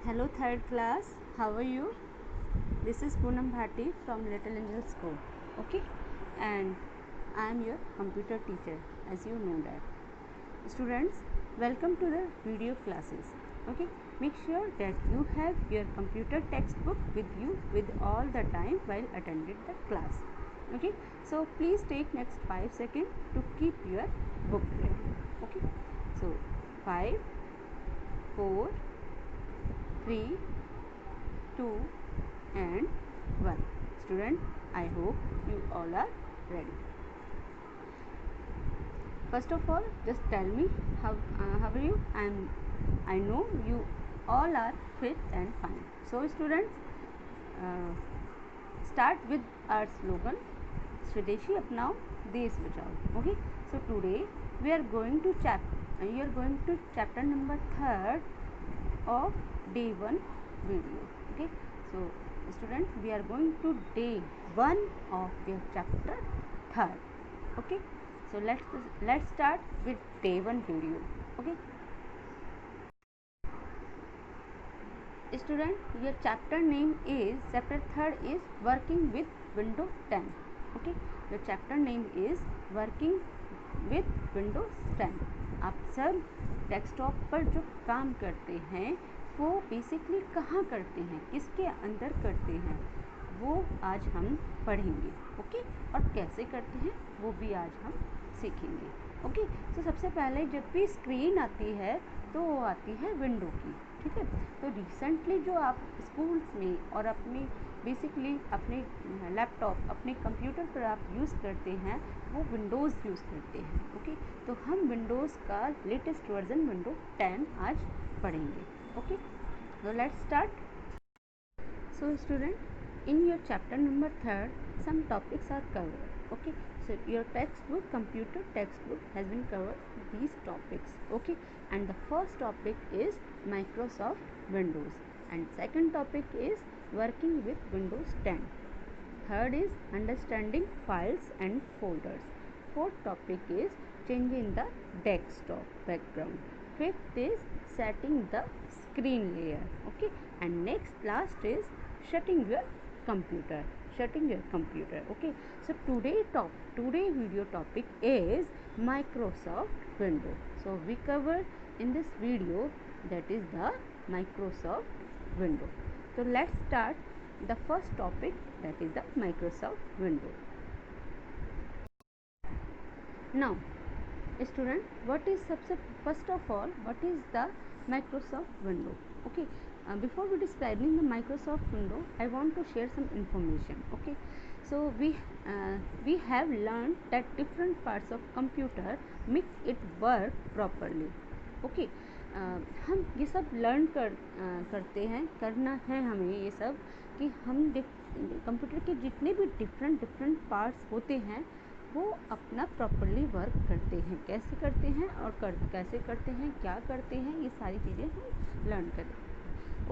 Hello third class, how are you? This is Poonam Bhati from Little Angel School, okay? And I am your computer teacher, as you know that. Students, welcome to the video classes, okay? Make sure that you have your computer textbook with you with all the time while attending the class, okay? So please take next 5 seconds to keep your book ready, okay? So 5, 4, 3, 2 and 1. Student, I hope you all are ready. First of all, just tell me how are you? I know you all are fit and fine. So students, start with our slogan, Swadeshi Apnao, Desh Bachao. Okay. So today we are going to chapter number 3rd of day 1 video. Okay. So students, we are going to day 1 of your chapter 3rd. Okay. So let's start with day 1 video. Okay. Student, your chapter 3rd is working with Windows 10. Okay. Your chapter name is working with Windows 10. आप सब desktop पर जो काम करते हैं वो basically कहाँ करते हैं, किसके अंदर करते हैं, वो आज हम पढ़ेंगे. ओके. और कैसे करते हैं वो भी आज हम सीखेंगे. ओके. तो सबसे पहले जब भी स्क्रीन आती है तो वो आती है विंडो की. ठीक है. तो रिसेंटली जो आप स्कूल्स में और अपने बेसिकली अपने लैपटॉप, अपने कंप्यूटर पर आप यूज़ करते हैं वो विंडोज़ यूज़ करते हैं. ओके. तो हम विंडोज़ का लेटेस्ट वर्जन विंडो 10 आज पढ़ेंगे. Okay. so let's start. So student, in your chapter number 3rd some topics are covered. Okay. So your textbook, computer textbook has been covered these topics. Okay. And the first topic is Microsoft Windows, and second topic is working with Windows 10. Third is understanding files and folders. Fourth topic is changing the desktop background. Fifth is setting the screen layer. Okay. And next last is shutting your computer. Okay. So today video topic is Microsoft Windows. So we covered in this video that is the Microsoft Windows. So let's start the first topic, that is the Microsoft Windows. Now student, first of all, what is the Microsoft Windows? Okay. Before we describing the Microsoft Windows, I want to share some information. Okay. So we have learned that different parts of computer make it work properly. Okay. हम ये सब learn करते हैं, करना है हमें ये सब कि हम कंप्यूटर के जितने भी डिफरेंट पार्ट्स होते हैं वो अपना प्रॉपरली वर्क करते हैं, कैसे करते हैं और कैसे करते हैं, क्या करते हैं, ये सारी चीज़ें हम लर्न करते हैं.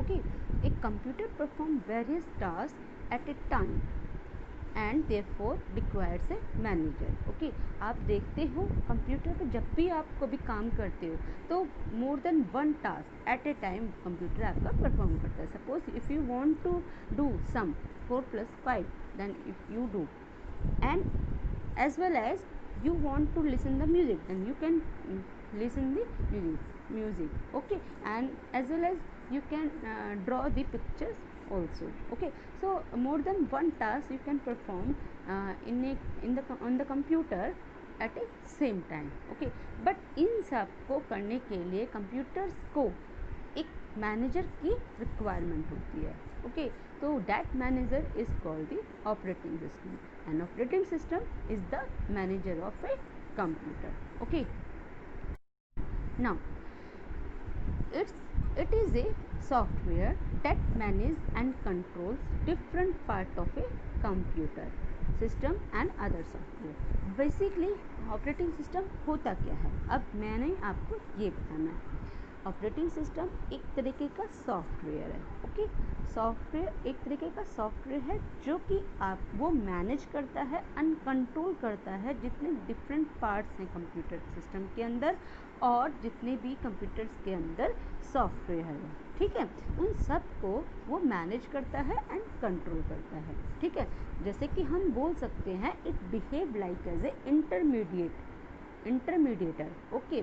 ओके. एक computer perform various task at a time and therefore requires a manager. Okay. आप देखते हो कंप्यूटर पर जब भी आप कभी काम करते हो तो more than one task at a time computer आपका परफॉर्म करता है. Suppose if you want to do some 4+5 then if you do, and as well as you want to listen the music, then you can listen the music. Okay. And as well as you can draw the pictures also. Okay. So more than one task you can perform on the computer at a same time. Okay. but इन सब को करने के लिए computers को एक manager की requirement होती है. ओके. तो that manager is called the operating system. An operating system is the manager of a computer. Okay. Now it is a software that manages and controls different part of a computer system and other software. basically operating system होता क्या है, अब मैंने आपको ये बताना है. Operating system एक तरीके का सॉफ्टवेयर है. ओके. सॉफ्टवेयर एक तरीके का सॉफ्टवेयर है जो कि आप वो मैनेज करता है एंड कंट्रोल करता है जितने डिफरेंट पार्ट्स हैं कंप्यूटर सिस्टम के अंदर और जितने भी कंप्यूटर्स के अंदर सॉफ्टवेयर है. ठीक है, उन सब को वो मैनेज करता है एंड कंट्रोल करता है। ठीक है, जैसे कि हम बोल सकते हैं it behave like as a intermediator. Okay,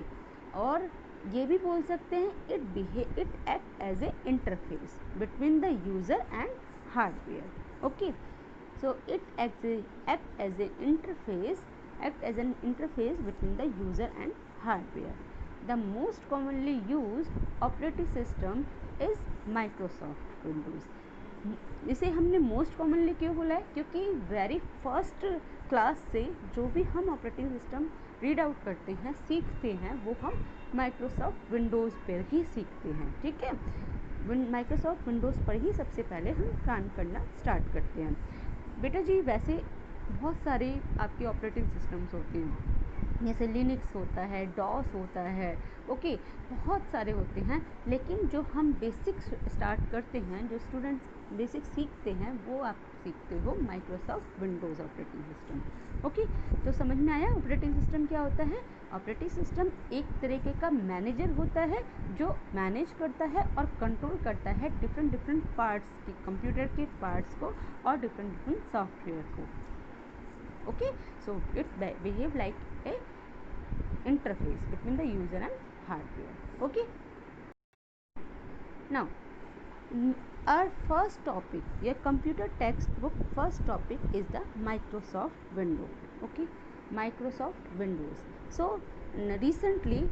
और ये भी बोल सकते हैं it act as a interface between the user and hardware. Okay, so it act as an interface between the user and hardware. The most commonly used operating system is Microsoft Windows. इसे हमने most commonly क्यों बोला है, क्योंकि very first class से जो भी हम ऑपरेटिंग सिस्टम रीड आउट करते हैं, सीखते हैं, वो हम माइक्रोसॉफ्ट विंडोज़ पर ही सीखते हैं। ठीक है, माइक्रोसॉफ्ट विंडोज़ पर ही सबसे पहले हम काम करना स्टार्ट करते हैं। बेटा जी वैसे बहुत सारे आपके ऑपरेटिंग सिस्टम्स होते हैं, जैसे लिनक्स होता है, डॉस होता है, ओके, बहुत सारे होते हैं, लेकिन जो हम बेसिक स्टार्ट करते हैं, जो स्टूडेंट्स बेसिक सीखते हैं, वो आप सीखते हो Microsoft Windows operating system. Okay, तो समझ में आया ऑपरेटिंग सिस्टम क्या होता है। ऑपरेटिंग सिस्टम एक तरीके का मैनेजर होता है जो मैनेज करता है और कंट्रोल करता है डिफरेंट पार्ट्स की, कंप्यूटर के पार्ट्स को और डिफरेंट सॉफ्टवेयर को। Okay, so it behave like a interface between the user and hardware. Okay, now our first topic, your computer textbook first topic is the Microsoft Windows. Okay, Microsoft Windows. So recently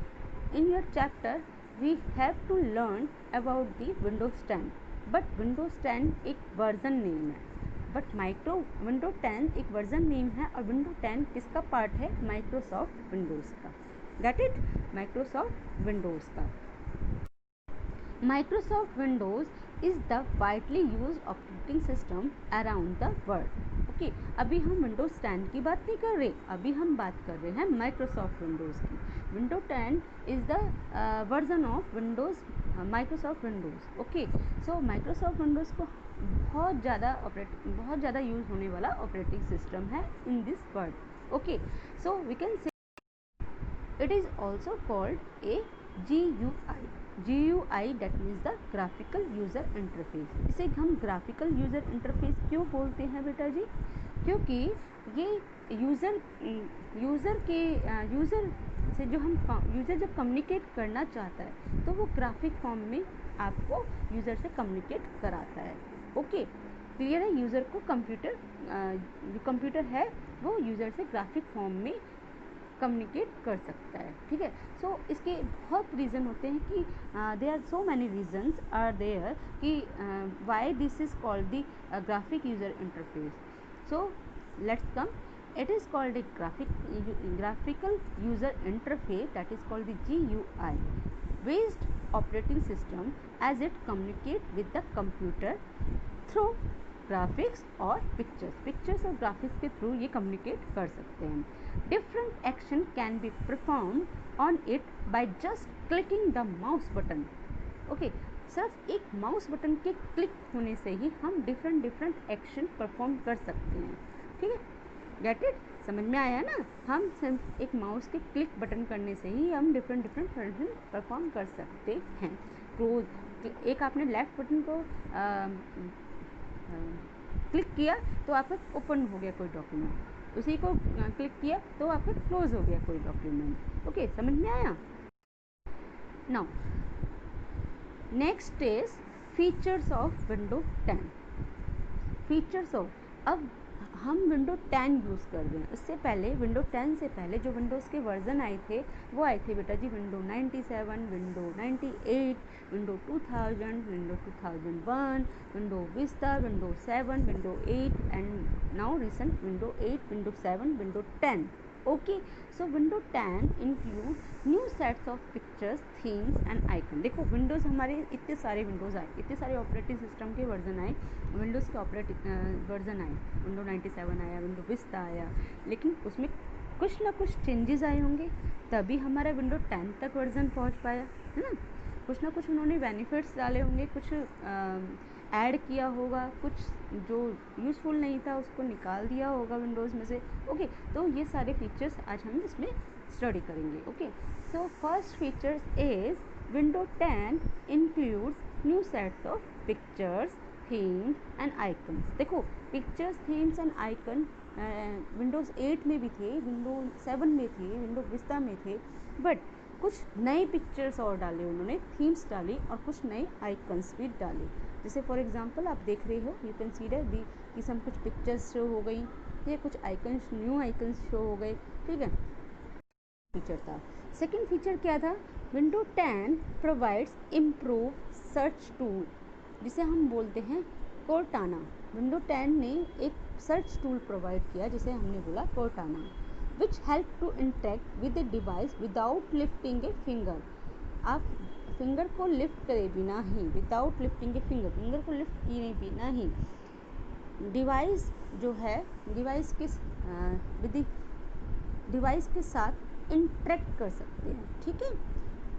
in your chapter we have to learn about the Windows 10, but Windows 10 एक version name है, but window 10 एक version name है, और window 10 किसका part है, Microsoft Windows का। Get it, Microsoft Windows का। Microsoft Windows is the widely used operating system around the world. Okay, अभी हम विंडोज़ 10 की बात नहीं कर रहे, अभी हम बात कर रहे हैं माइक्रोसॉफ्ट विंडोज़ की। Window 10 is the version of Windows Microsoft Windows. Okay, so Microsoft Windows को बहुत ज़्यादा यूज़ होने वाला ऑपरेटिंग सिस्टम है in this world. Okay, so we can say it is also called a GUI, that means the graphical user interface. इसे हम graphical user interface क्यों बोलते हैं बेटा जी, क्योंकि ये यूज़र से जो यूज़र जब कम्युनिकेट करना चाहता है तो वो ग्राफिक फॉर्म में आपको यूज़र से कम्युनिकेट कराता है। ओके, क्लियर है, यूज़र को जो कंप्यूटर है वो यूज़र से ग्राफिक फॉर्म में कम्युनिकेट कर सकता है। ठीक है, सो इसके बहुत रीज़न होते हैं कि there are so many reasons are there कि why this is called the graphic user interface. So let's come, it is called a graphical user interface, that is called the GUI based operating system, as it communicate with the computer through graphics और pictures और graphics के through ये communicate कर सकते हैं। Different action can be performed on it by just clicking the mouse button. Okay, सिर्फ एक mouse button के क्लिक होने से ही हम डिफरेंट एक्शन परफॉर्म कर सकते हैं। ठीक है, गेट इट, समझ में आया ना, हम सिर्फ एक माउस के क्लिक बटन करने से ही हम डिफरेंट फंक्शन परफॉर्म कर सकते हैं। क्लोज, एक आपने लेफ्ट बटन को क्लिक किया तो आपका ओपन हो गया कोई डॉक्यूमेंट, उसी को क्लिक किया तो आपका क्लोज हो गया कोई डॉक्यूमेंट। ओके, समझ में आया। Now next is features of window 10। Features of, अब हम विंडो 10 यूज़ कर रहे हैं, इससे पहले विंडो 10 से पहले जो विंडोज़ के वर्जन आए थे वो आए थे बेटा जी window 97, window 98, window 2000, window 2001, window Vista, window 7, window 8 and now recent window 8, window 7, window 10। Okay, so window 10 include new sets of pictures, themes and icon. देखो विंडोज़ हमारे इतने सारे विंडोज़ आए, इतने सारे ऑपरेटिंग सिस्टम के वर्जन आए, विंडोज़ के वर्जन आए, विंडो 97 आया, विंडो विस्टा आया, लेकिन उसमें कुछ ना कुछ चेंजेस आए होंगे तभी हमारा विंडो 10 तक वर्जन पहुंच पाया, है ना। कुछ ना कुछ उन्होंने बेनिफिट्स डाले होंगे, कुछ ऐड किया होगा, कुछ जो यूज़फुल नहीं था उसको निकाल दिया होगा विंडोज़ में से। ओके, तो ये सारे फीचर्स आज हम इसमें स्टडी करेंगे। Okay, so first features is window 10 includes new sets of pictures, themes and icons. देखो pictures, themes and icon windows 8 में भी थे, विंडोज 7 में थे, विंडो विस्टा में थे, बट कुछ नए पिक्चर्स और डाले उन्होंने, थीम्स डाली और कुछ नए आइकन्स भी डाले। जैसे फॉर एग्जांपल आप देख रहे हो, you can see that the कि सम कुछ पिक्चर्स शो हो गई, ये कुछ आइकन्स, न्यू आइकन्स शो हो गए, ठीक है। फीचर था। सेकंड फीचर क्या था? Window 10 provides improve search tool, जिसे हम बोलते हैं कोर्टाना। विंडो 10 ने एक सर्च टूल प्रोवाइड किया जिसे हमने बोला Cortana, which help to interact with the device without lifting a finger. आप फिंगर को लिफ्ट करे बिना ही, without lifting a finger, finger को लिफ्ट किए बिना ही डिवाइस जो है, डिवाइस के विद डिवाइस के साथ इंटरेक्ट कर सकते हैं, ठीक है।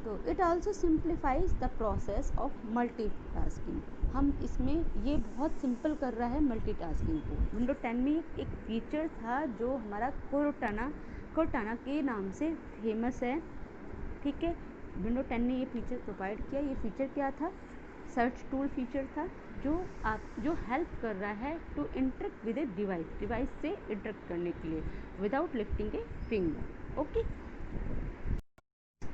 तो it also simplifies the process of multitasking. हम इसमें ये बहुत सिंपल कर रहा है मल्टीटास्किंग को। विंडो 10 में एक फीचर था जो हमारा कोर्टाना के नाम से फेमस है, ठीक है। विंडो 10 ने ये फीचर प्रोवाइड किया। ये फीचर क्या था? सर्च टूल फीचर था जो हेल्प कर रहा है to interact with a device से इंटरेक्ट करने के लिए without lifting a finger, okay.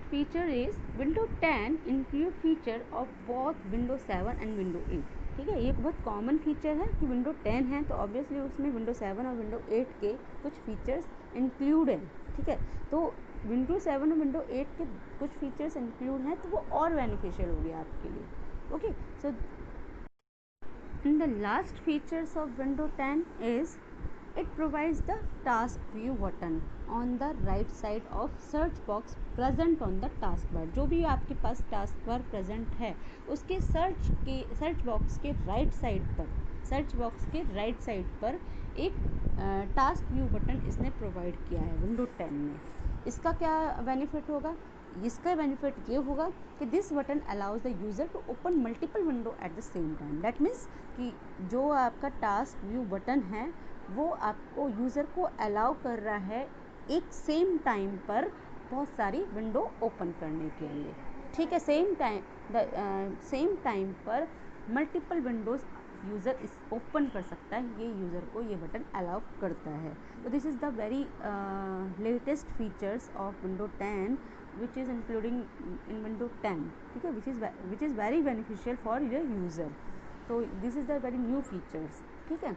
Feature is window 10 include feature of both window 7 and window 8, ठीक है। ये बहुत कॉमन फीचर है कि विंडो 10 है तो ऑब्वियसली उसमें विंडो 7 और विंडो 8 के कुछ फीचर्स इंक्लूड हैं, ठीक है। तो विंडो 7 और विंडो 8 के कुछ फीचर्स इंक्लूड हैं तो वो और बेनिफिशियल हो गया आपके लिए, okay. So and the last features of window 10 is it provides the task view button on the right side of search box present on the taskbar। जो भी आपके पास टास्क बार प्रेजेंट है उसके सर्च बॉक्स के right side पर एक task view button इसने provide किया है विंडो 10 में। इसका क्या बेनिफिट होगा? इसका बेनिफिट ये होगा कि this button allows the user to open multiple window at the same time. That means कि जो आपका टास्क व्यू बटन है वो आपको यूज़र को अलाउ कर रहा है एक सेम टाइम पर बहुत सारी विंडो ओपन करने के लिए, ठीक है। सेम टाइम पर मल्टीपल विंडोज़ यूज़र इस ओपन कर सकता है, ये यूज़र को ये बटन अलाउ करता है। तो this is the very latest features of window 10 which is including in window 10, ठीक है, which is very beneficial for your user। तो this is the very new features, ठीक है।